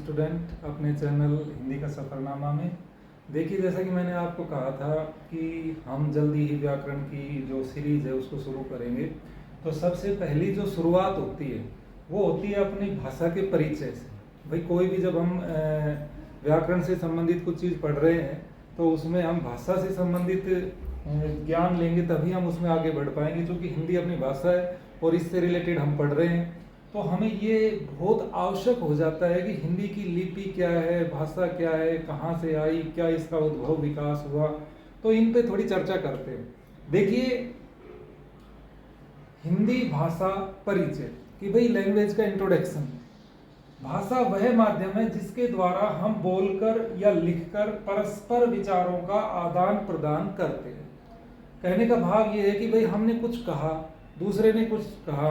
Student अपने channel Hindi का सफ़रनामा में। देखिए, जैसा कि मैंने आपको कहा था कि हम जल्दी ही व्याकरण की जो सीरीज़ है उसको शुरू करेंगे। तो सबसे पहली जो शुरुआत होती है वो होती है अपनी भाषा के परिचय से। भाई, कोई भी जब हम व्याकरण से संबंधित कुछ चीज़ पढ़ रहे हैं तो उसमें हम भाषा से संबंधित ज्ञान लेंगे, तभी हम उसमें आगे बढ़ पाएंगे। क्योंकि हिंदी अपनी भाषा है और इससे रिलेटेड हम पढ़ रहे हैं, तो हमें ये बहुत आवश्यक हो जाता है कि हिंदी की लिपि क्या है, भाषा क्या है, कहाँ से आई, क्या इसका उद्भव विकास हुआ। तो इन पे थोड़ी चर्चा करते हैं। देखिए, हिंदी भाषा परिचय कि भाई लैंग्वेज का इंट्रोडक्शन। भाषा वह माध्यम है जिसके द्वारा हम बोलकर या लिखकर परस्पर विचारों का आदान प्रदान करते हैं। कहने का भाव ये है कि भाई हमने कुछ कहा, दूसरे ने कुछ कहा,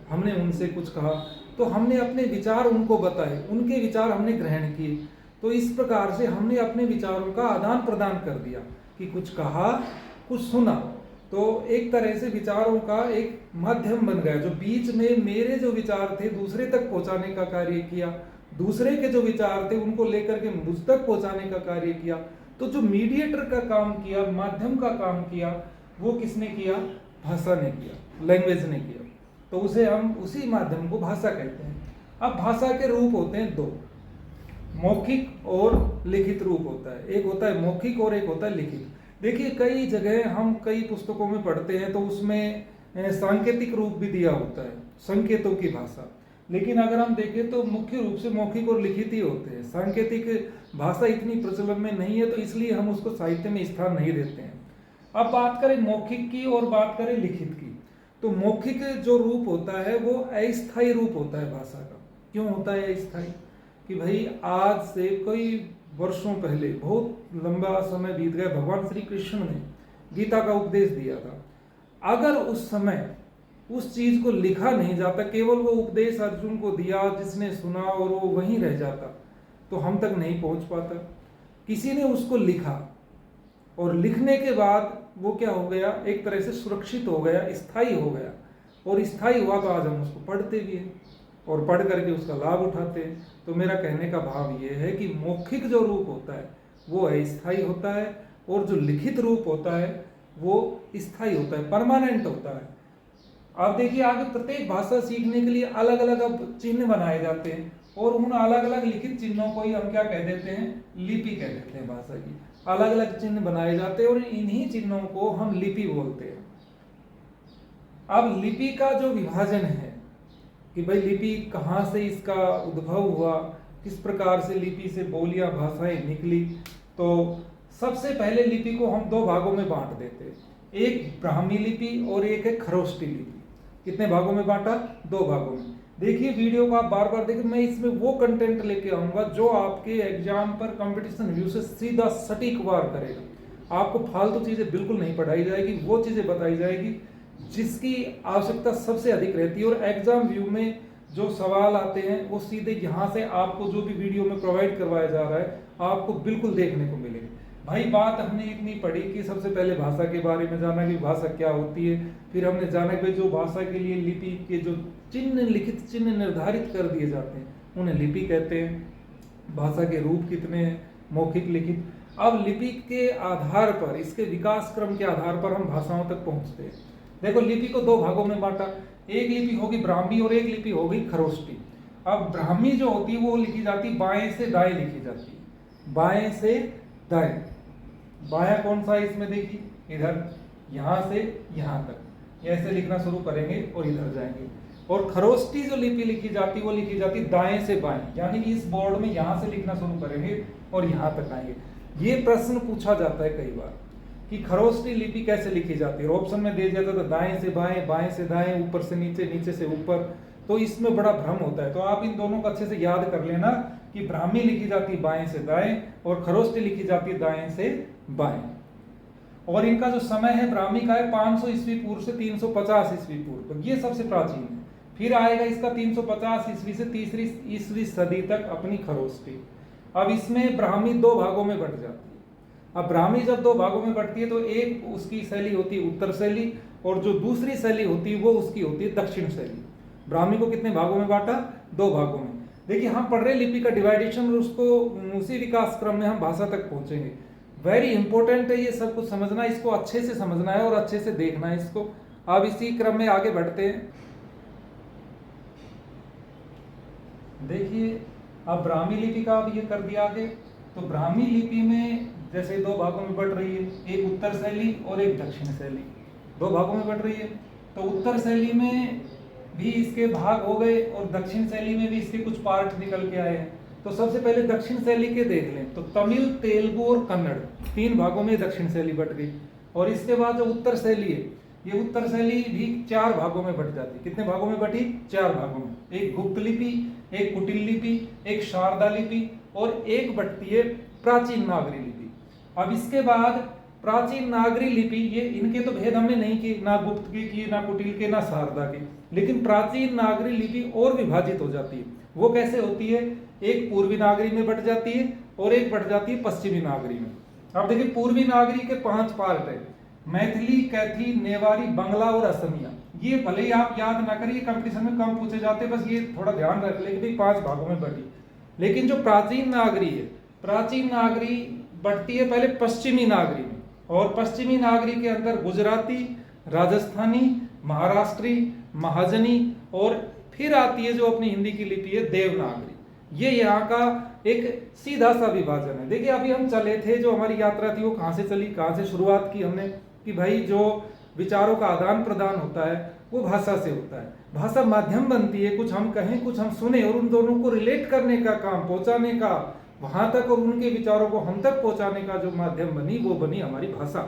हमने उनसे कुछ कहा, तो हमने अपने विचार उनको बताए, उनके विचार हमने ग्रहण किए। तो इस प्रकार से हमने अपने विचारों का आदान प्रदान कर दिया कि कुछ कहा, कुछ सुना। तो एक तरह से विचारों का एक माध्यम बन गया, जो बीच में मेरे जो विचार थे दूसरे तक पहुंचाने का कार्य किया, दूसरे के जो विचार थे उनको लेकर के मुझ तक पहुंचाने का कार्य किया। तो जो मीडिएटर का काम किया, माध्यम का काम किया, वो किसने किया? भाषा ने किया, लैंग्वेज ने किया। तो उसे हम उसी माध्यम को भाषा कहते हैं। अब भाषा के रूप होते हैं दो, मौखिक और लिखित रूप होता है। एक होता है मौखिक और एक होता है लिखित। देखिए, कई जगह हम कई पुस्तकों में पढ़ते हैं तो उसमें सांकेतिक रूप भी दिया होता है, संकेतों की भाषा। लेकिन अगर हम देखें तो मुख्य रूप से मौखिक और लिखित ही होते हैं। सांकेतिक भाषा इतनी प्रचलन में नहीं है, तो इसलिए हम उसको साहित्य में स्थान नहीं देते हैं। अब बात करें मौखिक की और बात करें लिखित की, तो मौखिक जो रूप होता है वो अस्थायी रूप होता है भाषा का। क्यों होता है अस्थायी? कि भाई आज से कई वर्षों पहले, बहुत लंबा समय बीत गया, भगवान श्री कृष्ण ने गीता का उपदेश दिया था। अगर उस समय उस चीज को लिखा नहीं जाता, केवल वो उपदेश अर्जुन को दिया, जिसने सुना और वो वहीं रह जाता, तो हम तक नहीं पहुंच पाता। किसी ने उसको लिखा और लिखने के बाद वो क्या हो गया? एक तरह से सुरक्षित हो गया, स्थायी हो गया। और स्थायी हुआ तो आज हम उसको पढ़ते भी हैं और पढ़ करके उसका लाभ उठाते हैं। तो मेरा कहने का भाव ये है कि मौखिक जो रूप होता है वो अस्थायी होता है, और जो लिखित रूप होता है वो स्थायी होता है, परमानेंट होता है। आप देखिए, आगे प्रत्येक भाषा सीखने के लिए अलग अलग अब चिन्ह बनाए जाते हैं, और उन अलग अलग लिखित चिन्हों को ही हम क्या कह देते हैं? लिपि कह देते हैं। भाषा की अलग अलग चिन्ह बनाए जाते हैं और इन्हीं चिन्हों को हम लिपि बोलते हैं। अब लिपि का जो विभाजन है कि भाई लिपि कहाँ से इसका उद्भव हुआ, किस प्रकार से लिपि से बोलियां भाषाएं निकली, तो सबसे पहले लिपि को हम दो भागों में बांट देते हैं। एक ब्राह्मी लिपि और एक है खरोष्टी लिपि। कितने भागों में बांटा? दो भागों में। देखिए, वीडियो को आप बार बार देखिए, मैं इसमें वो कंटेंट लेके आऊंगा जो आपके एग्जाम पर कंपटीशन व्यू से सीधा सटीक वार करेगा। आपको फालतू चीजें बिल्कुल नहीं पढ़ाई जाएगी, वो चीजें बताई जाएगी जिसकी आवश्यकता सबसे अधिक रहती है। और एग्जाम व्यू में जो सवाल आते हैं वो सीधे यहाँ से आपको जो भी वीडियो में प्रोवाइड करवाया जा रहा है आपको बिल्कुल देखने को मिलेगी। भाई, बात हमने इतनी पढ़ी कि सबसे पहले भाषा के बारे में जाना कि भाषा क्या होती है, फिर हमने जाना कि जो भाषा के लिए लिपि के जो चिन्ह, लिखित चिन्ह निर्धारित कर दिए जाते हैं उन्हें लिपि कहते हैं। भाषा के रूप कितने हैं? मौखिक, लिखित। अब लिपि के आधार पर, इसके विकास क्रम के आधार पर हम भाषाओं तक पहुंचते हैं। देखो, लिपि को दो भागों में बांटा। एक लिपि होगी ब्राह्मी और एक लिपि होगी खरोष्टी। अब ब्राह्मी जो होती है वो लिखी जाती, बाएं से दाएं लिखी जाती है, बाएं से दाएं। बायां कौन सा है इसमें? देखिए, इधर, यहां से यहां तक ऐसे लिखना शुरू करेंगे और इधर जाएंगे। और खरोष्टी जो लिपि लिखी जाती वो लिखी जाती दाएं से बाएं, यानी कि इस बोर्ड में यहां से लिखना शुरू करेंगे और यहां तक आएंगे। ये प्रश्न पूछा जाता है कई बार कि खरोष्टी लिपि कैसे लिखी जाती है। ऑप्शन में दे दिया था दाएं से बाएं, बाएं से दाएं, ऊपर से नीचे, नीचे से ऊपर। तो इसमें बड़ा भ्रम होता है। तो आप इन दोनों को अच्छे से याद कर लेना कि ब्राह्मी लिखी जाती बाएं से दाएं और खरोष्टी लिखी जाती दाएं से बाएं। और इनका जो समय है ब्राह्मी का है 500 ईस्वी पूर्व से 350 ईस्वी पूर्व, तो ये सबसे प्राचीन है। फिर आएगा इसका 350 ईस्वी से तीसरी ईस्वी सदी तक अपनी खरोष्टी। अब इसमें ब्राह्मी दो भागों में बंट जाती है। अब ब्राह्मी जब दो भागों में बंटती है तो एक उसकी शैली होती है उत्तर शैली, और जो दूसरी शैली होती है वो उसकी होती है दक्षिण शैली। ब्राह्मी को कितने भागों में बांटा? दो भागों में। देखिए हम पढ़ रहे लिपि का डिवाइडेशन और उसको उसी विकास क्रम में हम भाषा तक पहुंचेंगे। वेरी इंपॉर्टेंट है ये सब कुछ समझना, इसको अच्छे से समझना है और अच्छे से देखना है इसको। अब इसी क्रम में आगे बढ़ते हैं। देखिए अब ब्राह्मी लिपि का अब ये कर दिया आगे। तो ब्राह्मी लिपि में जैसे दो भागों में बढ़ रही है, एक उत्तर शैली और एक दक्षिण शैली, दो भागों में बढ़ रही है। तो उत्तर शैली में भी इसके भाग हो गए और दक्षिण शैली में भी इसके कुछ पार्ट निकल के आए हैं। तो सबसे पहले दक्षिण शैली के देख लें तो तमिल, तेलुगु और कन्नड़ तीन भागों में दक्षिण शैली बट गई। और इसके बाद जो उत्तर शैली है, ये उत्तर शैली भी चार भागों में बट जाती है। कितने भागों में बटी? चार भागों में। एक गुप्त लिपि, एक कुटिल लिपि, एक शारदा लिपि और एक बटती है प्राचीन नागरी लिपि। अब इसके बाद प्राचीन नागरी लिपि, ये इनके तो भेद हमने नहीं किए, ना गुप्त के किए, ना कुटिल के, ना शारदा के। लेकिन प्राचीन नागरी लिपि और विभाजित हो जाती है। वो कैसे होती है? एक पूर्वी नागरी में बट जाती है और एक बट जाती है पश्चिमी नागरी में। अब देखिए पूर्वी नागरी के 5 पार्ट है, मैथिली, कैथी, नेवारी, बंगला और असमिया। ये भले ही आप याद ना करिए, कंपटीशन में कम पूछे जाते, बस ये थोड़ा ध्यान रख ले कि 5 भागों में बटी। लेकिन जो प्राचीन नागरी है, प्राचीन नागरी बढ़ती है पहले पश्चिमी नागरी में, और पश्चिमी नागरी के अंदर गुजराती, राजस्थानी, महाराष्ट्री, महाजनी और फिर आती है जो अपनी हिंदी की लिपि है देवनागरी। ये यहाँ का एक सीधा सा विभाजन है। देखिए अभी हम चले थे, जो हमारी यात्रा थी वो कहाँ से चली, कहाँ से शुरुआत की हमने कि भाई जो विचारों का आदान प्रदान होता है वो भाषा से होता है। भाषा माध्यम बनती है, कुछ हम कहें कुछ हम सुने, और उन दोनों को रिलेट करने का काम, पहुंचाने का वहां तक, और उनके विचारों को हम तक पहुंचाने का जो माध्यम बनी वो बनी हमारी भाषा।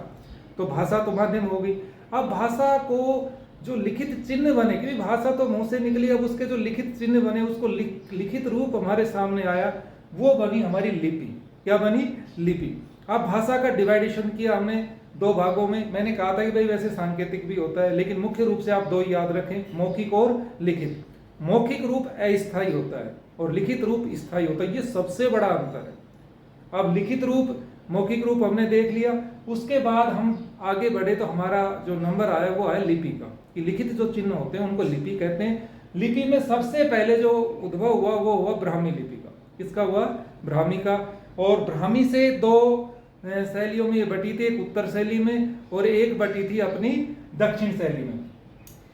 तो भाषा तो माध्यम हो गई। अब भाषा को जो लिखित चिन्ह बने, क्योंकि भाषा तो मुंह से निकली, अब उसके जो लिखित चिन्ह बने, उसको लिखित रूप हमारे सामने आया, वो बनी हमारी लिपि। क्या बनी? लिपि। अब भाषा का डिवाइडेशन किया हमने 2 भागों में। मैंने कहा था कि भाई वैसे सांकेतिक भी होता है, लेकिन मुख्य रूप से आप 2 याद रखें, मौखिक और लिखित। मौखिक रूप अस्थायी होता है और लिखित रूप स्थायी होता है, ये सबसे बड़ा अंतर है। अब लिखित रूप, मौखिक रूप हमने देख लिया, उसके बाद हम आगे बढ़े तो हमारा जो नंबर आया वो है लिपि का, कि लिखित जो चिन्ह होते हैं उनको लिपि कहते हैं। लिपि में सबसे पहले जो उद्भव हुआ वो हुआ ब्राह्मी लिपि का। किसका हुआ? ब्राह्मी का। और ब्राह्मी से 2 शैलियों में ये बटी थी, एक उत्तर शैली में और एक बटी थी अपनी दक्षिण शैली में,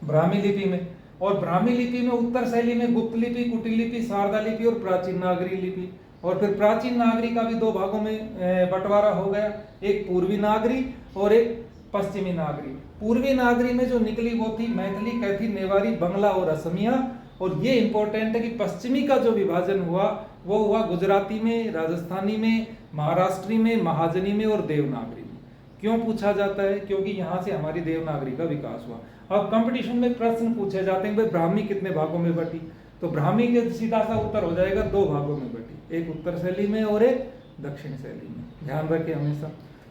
ब्राह्मी लिपि में। और ब्राह्मी लिपि में उत्तर शैली में गुप्त लिपि, कुटिल लिपि, शारदा लिपि और प्राचीन नागरी लिपि। और फिर प्राचीन नागरी का भी 2 भागों में बंटवारा हो गया, एक पूर्वी नागरी और एक पश्चिमी नागरी। पूर्वी नागरी में जो निकली वो थी मैथिली, कैथी, नेवारी, बंगला और असमिया। और ये इंपॉर्टेंट है कि पश्चिमी का जो विभाजन हुआ वो हुआ गुजराती में, राजस्थानी में, महाराष्ट्री में, महाजनी में और देवनागरी में। क्यों पूछा जाता है? क्योंकि यहाँ से हमारी देवनागरी का विकास हुआ। अब कंपटीशन में प्रश्न पूछे जाते हैं, भाई ब्राह्मी कितने भागों में बटी? तो ब्राह्मी के सीधा सा उत्तर हो जाएगा 2 भागों में बटी, एक उत्तर शैली में और एक दक्षिण शैली में। ध्यान रखें हमेशा।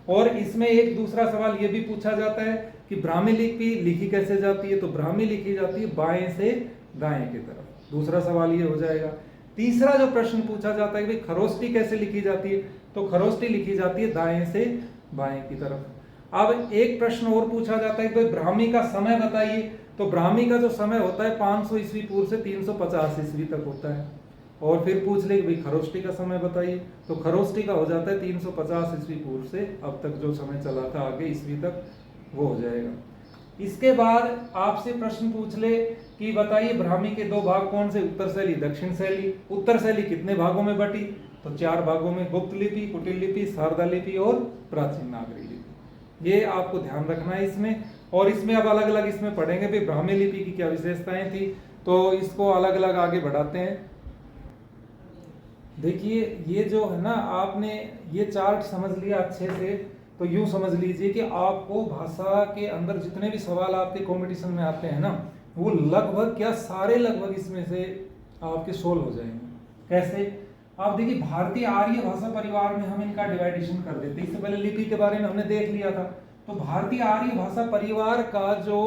और इसमें एक दूसरा सवाल ये भी पूछा जाता है कि ब्राह्मी लिपि लिखी कैसे जाती है? तो ब्राह्मी लिखी जाती है बाएं से दाएं की तरफ। दूसरा सवाल ये हो जाएगा। तीसरा जो प्रश्न पूछा जाता है कि खरोष्टी कैसे लिखी जाती है? तो खरोष्टी लिखी जाती है दाएं से बाएं की तरफ। अब एक प्रश्न और पूछा जाता है कि ब्राह्मी का समय बताइए। तो ब्राह्मी का जो समय होता है 500 ईस्वी पूर्व से 350 ईस्वी तक होता है। और फिर पूछ ले कि भाई खरोष्टी का समय बताइए, तो खरोष्टी का हो जाता है 350 ईस्वी पूर्व से अब तक जो समय चला था आगे ईस्वी तक, वो हो जाएगा। इसके बाद आपसे प्रश्न पूछ ले कि बताइए ब्राह्मी के 2 भाग कौन से? उत्तर शैली, दक्षिण शैली। उत्तर शैली कितने भागों में बटी? तो 4 भागों में, गुप्त लिपि, कुटिल लिपि, शारदा लिपि और प्राचीन नागरी लिपि। ये आपको ध्यान रखना है इसमें। और इसमें अब अलग अलग इसमें पढ़ेंगे भी ब्राह्मी लिपि की क्या विशेषताएं थी, तो इसको अलग अलग आगे बढ़ाते हैं। देखिए ये जो है ना, आपने ये चार्ट समझ लिया अच्छे से, तो यूं समझ लीजिए कि आपको भाषा के अंदर जितने भी सवाल आपके कंपटीशन में आते हैं ना, वो लगभग क्या सारे लगभग इसमें से आपके सोल्व हो जाएंगे। कैसे? आप देखिए भारतीय आर्य भाषा परिवार में हम इनका डिवाइडेशन कर देते। इससे पहले लिपि के बारे में हमने देख लिया था। तो भारतीय आर्य भाषा परिवार का जो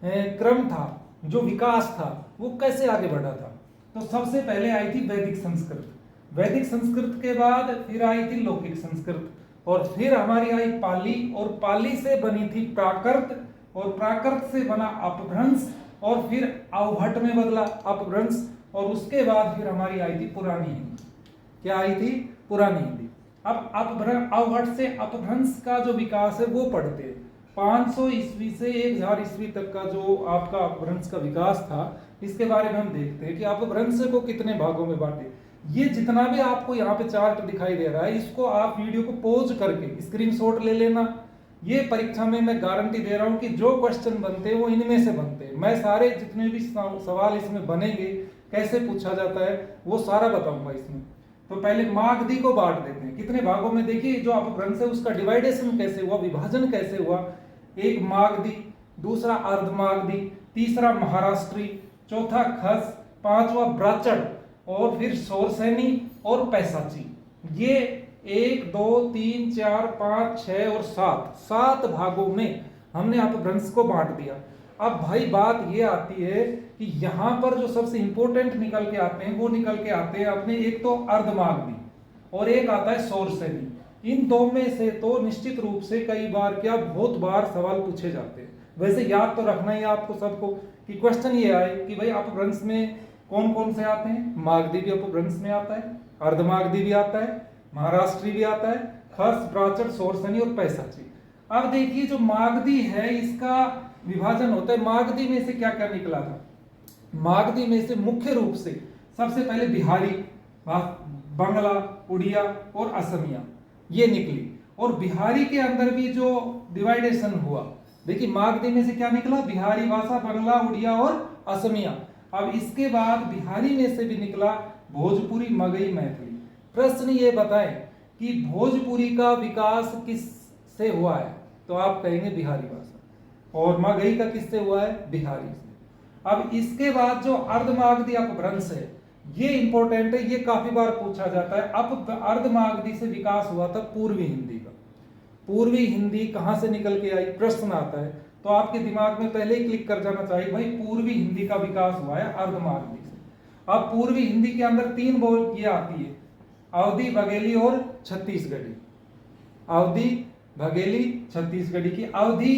क्रम था, जो विकास था, वो कैसे आगे बढ़ा था? तो सबसे पहले आई थी वैदिक संस्कृत। वैदिक संस्कृत के बाद फिर आई थी लौकिक संस्कृत, और फिर हमारी आई पाली, और पाली से बनी थी प्राकृत, और प्राकृत से बना अपभ्रंश, और फिर अवभट्ट में बदला अपभ्रंश, और उसके बाद फिर हमारी आई थी पुरानी हिंदी। क्या आई थी? पुरानी हिंदी। अब अवहट से अपभ्रंश का जो विकास है वो पढ़ते हैं। 500 ईस्वी से 1000 ईस्वी तक का जो आपका अपभ्रंश का विकास था, इसके बारे में हम देखते हैं कि अपभ्रंश को कितने भागों में बांटे। ये जितना भी आपको यहाँ पे चार्ट दिखाई दे रहा है, इसको आप वीडियो को पॉज करके स्क्रीनशॉट ले लेना। ये परीक्षा में मैं गारंटी दे रहा हूँ कि जो क्वेश्चन बनते हैं वो इनमें से बनते हैं। मैं सारे जितने भी सवाल इसमें बनेंगे, कैसे पूछा जाता है, वो सारा बताऊंगा इसमें। तो पहले मागधी को बांट देते हैं कितने भागों में। देखिए जो अपभ्रंश है उसका डिवाइडेशन कैसे हुआ, विभाजन कैसे हुआ। एक मागधी, दूसरा अर्धमागधी, तीसरा महाराष्ट्री, चौथा खस, पांचवा ब्राचड़, और फिर शोरसैनी और पैसाची। ये 1 2 3 4 5 6 और 7 भागों में हमने अपभ्रंश को बांट दिया। अब भाई बात ये आती है कि यहाँ पर जो सबसे इंपॉर्टेंट निकल के आते हैं वो निकल के आते हैं अपने, एक तो अर्धमागधी और एक आता है शोरसैनी। इन दो में से तो निश्चित रूप से कई बार क्या बहुत बार सवाल पूछे जाते हैं। वैसे याद तो रखना ही आपको सबको कि क्वेश्चन ये आए कि भाई अपभ्रंश में कौन कौन से आते हैं। मागधी भी अपभ्रंश में आता है, अर्धमागधी भी आता है, महाराष्ट्री भी आता है, खस, ब्राचड़, शोरसैनी और पैसाची। अब देखिए जो मागधी है इसका विभाजन होता है। मागधी में से क्या क्या निकला था? मागधी में से मुख्य रूप से सबसे पहले बिहारी, बंगला, उड़िया और असमिया ये निकली। और बिहारी के अंदर भी जो डिवाइडेशन हुआ, देखिए मागधी में से क्या निकला? बिहारी भाषा, बंगला, उड़िया और असमिया। अब इसके बाद बिहारी में से भी निकला भोजपुरी, मगही, मैथिली। प्रश्न ये बताएं कि भोजपुरी का विकास किस से हुआ है? तो आप कहेंगे बिहारी भाषा। और मगही का किससे हुआ है? बिहारी से। अब इसके बाद जो अर्धमागधी अपभ्रंश है ये इंपॉर्टेंट है, ये काफी बार पूछा जाता है। अब अर्धमागधी से विकास हुआ था पूर्वी हिंदी का। पूर्वी हिंदी कहां से निकल के आई? प्रश्न आता है तो आपके दिमाग में पहले ही क्लिक कर जाना चाहिए भाई पूर्वी हिंदी का विकास हुआ है अर्धमागधी से। अब पूर्वी हिंदी के अंदर 3 बोल ये आती है, अवधी, बघेली और छत्तीसगढ़ी। अवधी, बघेली, छत्तीसगढ़ी की अवधी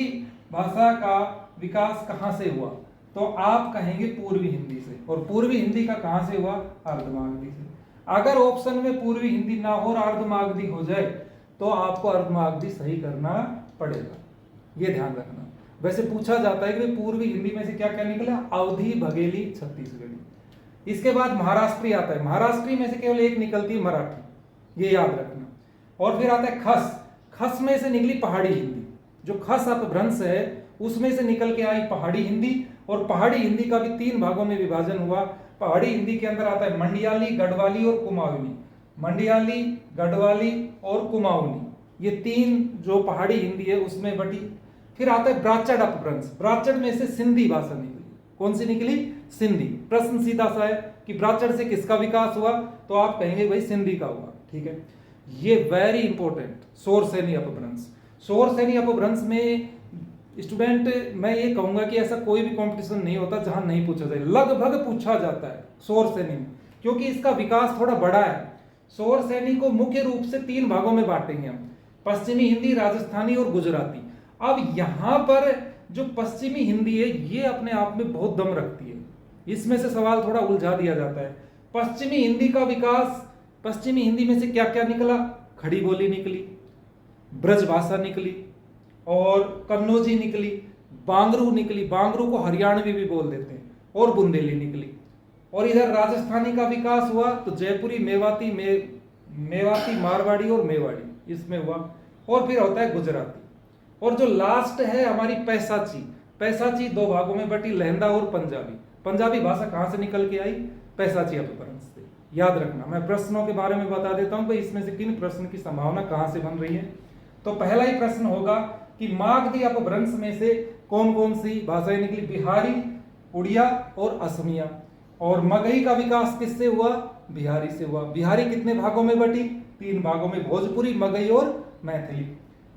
भाषा का विकास कहां से हुआ? तो आप कहेंगे पूर्वी हिंदी से। और पूर्वी हिंदी का कहां से हुआ? अर्धमागधी से। अगर ऑप्शन में पूर्वी हिंदी ना हो और अर्धमागधी हो जाए तो आपको अर्धमागधी सही करना पड़ेगा, ये ध्यान रखना। वैसे पूछा जाता है कि पूर्वी हिंदी में से क्या क्या निकला? अवधी, बघेली, छत्तीसगढ़ी। इसके बाद महाराष्ट्री आता है। महाराष्ट्री में से केवल एक निकलती है, मराठी, ये याद रखना। और फिर आता है खस। खस में से निकली पहाड़ी हिंदी। जो खस अपभ्रंश है उसमें से निकल के आई पहाड़ी हिंदी। और पहाड़ी हिंदी का भी 3 भागों में विभाजन हुआ। पहाड़ी हिंदी के अंदर आता है मंडियाली, गढ़वाली और कुमाऊनी। मंडियाली, गढ़वाली और कुमाऊनी, ये 3 जो पहाड़ी हिंदी है उसमें बटी। फिर आता है ब्राचड़ अपभ्रंश। ब्राचड़ में से सिंधी भाषा निकली। कौन सी निकली? सिंधी। प्रश्न सीधा सा है कि ब्राचड़ से किसका विकास हुआ? तो आप कहेंगे भाई सिंधी का हुआ। ठीक है, ये वेरी इंपॉर्टेंट शोरसैनी अपभ्रंश। शोरसैनी अपभ्रंश में स्टूडेंट मैं ये कहूंगा कि ऐसा कोई भी कंपटीशन नहीं होता जहां नहीं पूछा जाए। लगभग पूछा जाता है शोरसैनी में, क्योंकि इसका विकास थोड़ा बड़ा है। शोरसैनी को मुख्य रूप से 3 भागों में बांटेंगे हम, पश्चिमी हिंदी, राजस्थानी और गुजराती। अब यहां पर जो पश्चिमी हिंदी है ये अपने आप में बहुत दम रखती है। इसमें से सवाल थोड़ा उलझा दिया जाता है। पश्चिमी हिंदी का विकास, पश्चिमी हिंदी में से क्या क्या निकला? खड़ी बोली निकली, ब्रजभाषा निकली और कन्नौजी निकली, बांगरू निकली, बांगरू को हरियाणवी भी बोल देते हैं, और बुंदेली निकली। और इधर राजस्थानी का विकास हुआ तो जयपुरी, मेवाती, मेवाती, मारवाड़ी और मेवाड़ी इसमें हुआ। और फिर होता है गुजराती। और जो लास्ट है हमारी पैसाची। पैसाची 2 भागों में बटी, लहंदा और पंजाबी। पंजाबी भाषा कहां से निकल के आई? पैसाची अपभ्रंश से। याद रखना, मैं प्रश्नों के बारे में बता देता हूं कि इसमें से किन प्रश्न की संभावना कहां से बन रही है। तो पहला ही प्रश्न होगा कि मागधी अपभ्रंश में से कौन कौन सी भाषाएं निकली? बिहारी, उड़िया और असमिया। और मगही का विकास किससे हुआ? बिहारी से हुआ। बिहारी कितने भागों में बटी? 3 भागों में, भोजपुरी, मगही और मैथिली।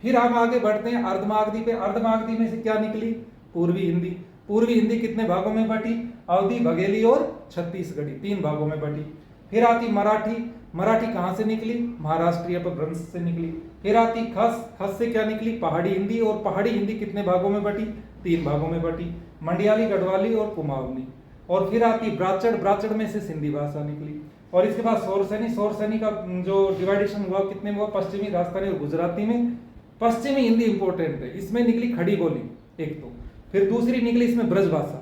फिर हम आगे बढ़ते हैं अर्धमागधी पे। अर्धमागधी में से क्या निकली? पूर्वी हिंदी। पूर्वी हिंदी कितने भागों में बटी? अवधी, बघेली और छत्तीसगढ़ी, 3 भागों में बटी। फिर आती मराठी। मराठी कहां से निकली? महाराष्ट्रीय अपभ्रंश से निकली। फिर आती खस। खस से क्या निकली? पहाड़ी हिंदी। और पहाड़ी हिंदी कितने भागों में बटी? 3 भागों में बटी, मंडियाली, गढ़वाली और कुमाऊनी। और फिर आती ब्राचड़, ब्राचड़ में से सिंधी भाषा निकली, और इसके बाद सोरसैनी, सोरसैनी का जो डिवाइडेशन हुआ कितने में हुआ, पश्चिमी, राजस्थानी और गुजराती में। पश्चिमी हिंदी इंपॉर्टेंट है, इसमें निकली खड़ी बोली एक तो, फिर दूसरी निकली इसमें ब्रज भाषा,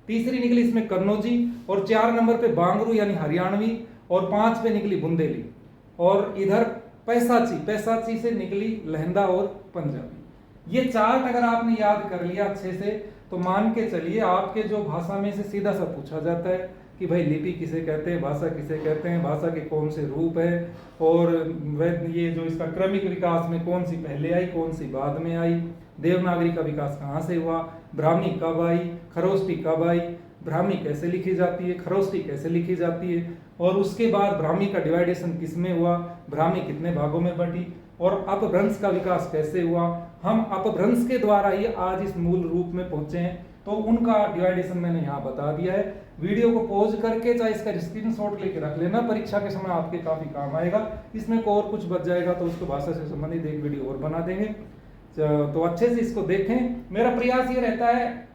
तीसरी निकली इसमें कन्नौजी, और 4 नंबर पे बांगरू यानी हरियाणवी, और 5 पे निकली बुंदेली, और इधर पैसाची, पैसाची से निकली लहंदा और पंजाबी। ये चार्ट अगर आपने याद कर लिया अच्छे से तो मान के चलिए आपके जो भाषा में से सीधा सा पूछा जाता है कि भाई लिपि किसे कहते हैं, भाषा किसे कहते हैं, भाषा के कौन से रूप है, और ये जो इसका क्रमिक विकास में कौन सी पहले आई, कौन सी बाद में आई, देवनागरी का विकास कहाँ से हुआ, ब्राह्मी कब आई, खरोष्टी कब आई, ब्राह्मी कैसे लिखी जाती है, खरोष्टी कैसे लिखी जाती है, और उसके बाद ब्राह्मी का डिवाइडेशन किसमें हुआ, ब्राह्मी कितने भागों में बटी, और अपभ्रंश का विकास कैसे हुआ। हम अपभ्रंश के द्वारा ही आज इस मूल रूप में पहुंचे हैं, तो उनका डिवाइडेशन मैंने यहाँ बता दिया है। वीडियो को पॉज करके चाहे इसका स्क्रीनशॉट लेके रख लेना, परीक्षा के समय आपके काफी काम आएगा। इसमें को और कुछ बच जाएगा तो उसको भाषा से संबंधित एक वीडियो और बना देंगे, तो अच्छे से इसको देखें। मेरा प्रयास ये रहता है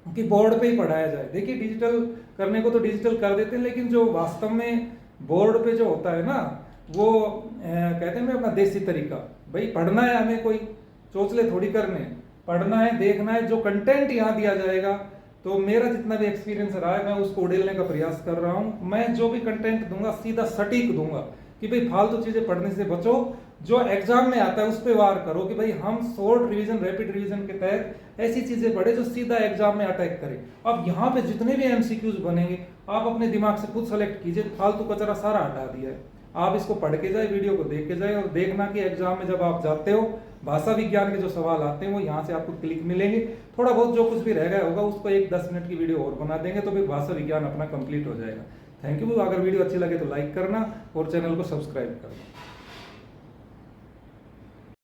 कि बोर्ड पे ही पढ़ाया जाए। देखिए डिजिटल करने को तो डिजिटल कर देते हैं, लेकिन जो वास्तव में बोर्ड पे जो होता है ना, वो कहते हैं अपना देसी तरीका, भाई पढ़ना है हमें, कोई चोचले थोड़ी करने, पढ़ना है, देखना है, जो कंटेंट यहाँ दिया जाएगा, तो मेरा जितना भी एक्सपीरियंस रहा है मैं उसको उड़ेलने का प्रयास कर रहा हूँ। मैं जो भी कंटेंट दूंगा सीधा सटीक दूंगा कि भाई फालतू चीजें पढ़ने से बचो, जो एग्जाम में आता है उस पर वार करो कि भाई हम शॉर्ट रिवीजन, रैपिड रिवीजन के तहत ऐसी चीजें पढ़े जो सीधा एग्जाम में अटैक करे। अब यहाँ पे जितने भी एमसीक्यूज बनेंगे आप अपने दिमाग से खुद सेलेक्ट कीजिए, फालतू कचरा सारा हटा दिया है। आप इसको पढ़ के जाए, वीडियो को देख के जाए, और देखना कि एग्जाम में जब आप जाते हो भाषा विज्ञान के जो सवाल आते हैं वो यहाँ से आपको क्लिक मिलेंगे। थोड़ा बहुत जो कुछ भी रह गया होगा उसको 1-10 मिनट की वीडियो और बना देंगे तो फिर भाषा विज्ञान अपना कंप्लीट हो जाएगा। Thank you. अगर वीडियो अच्छी लगे तो लाइक करना और चैनल को सब्सक्राइब करना।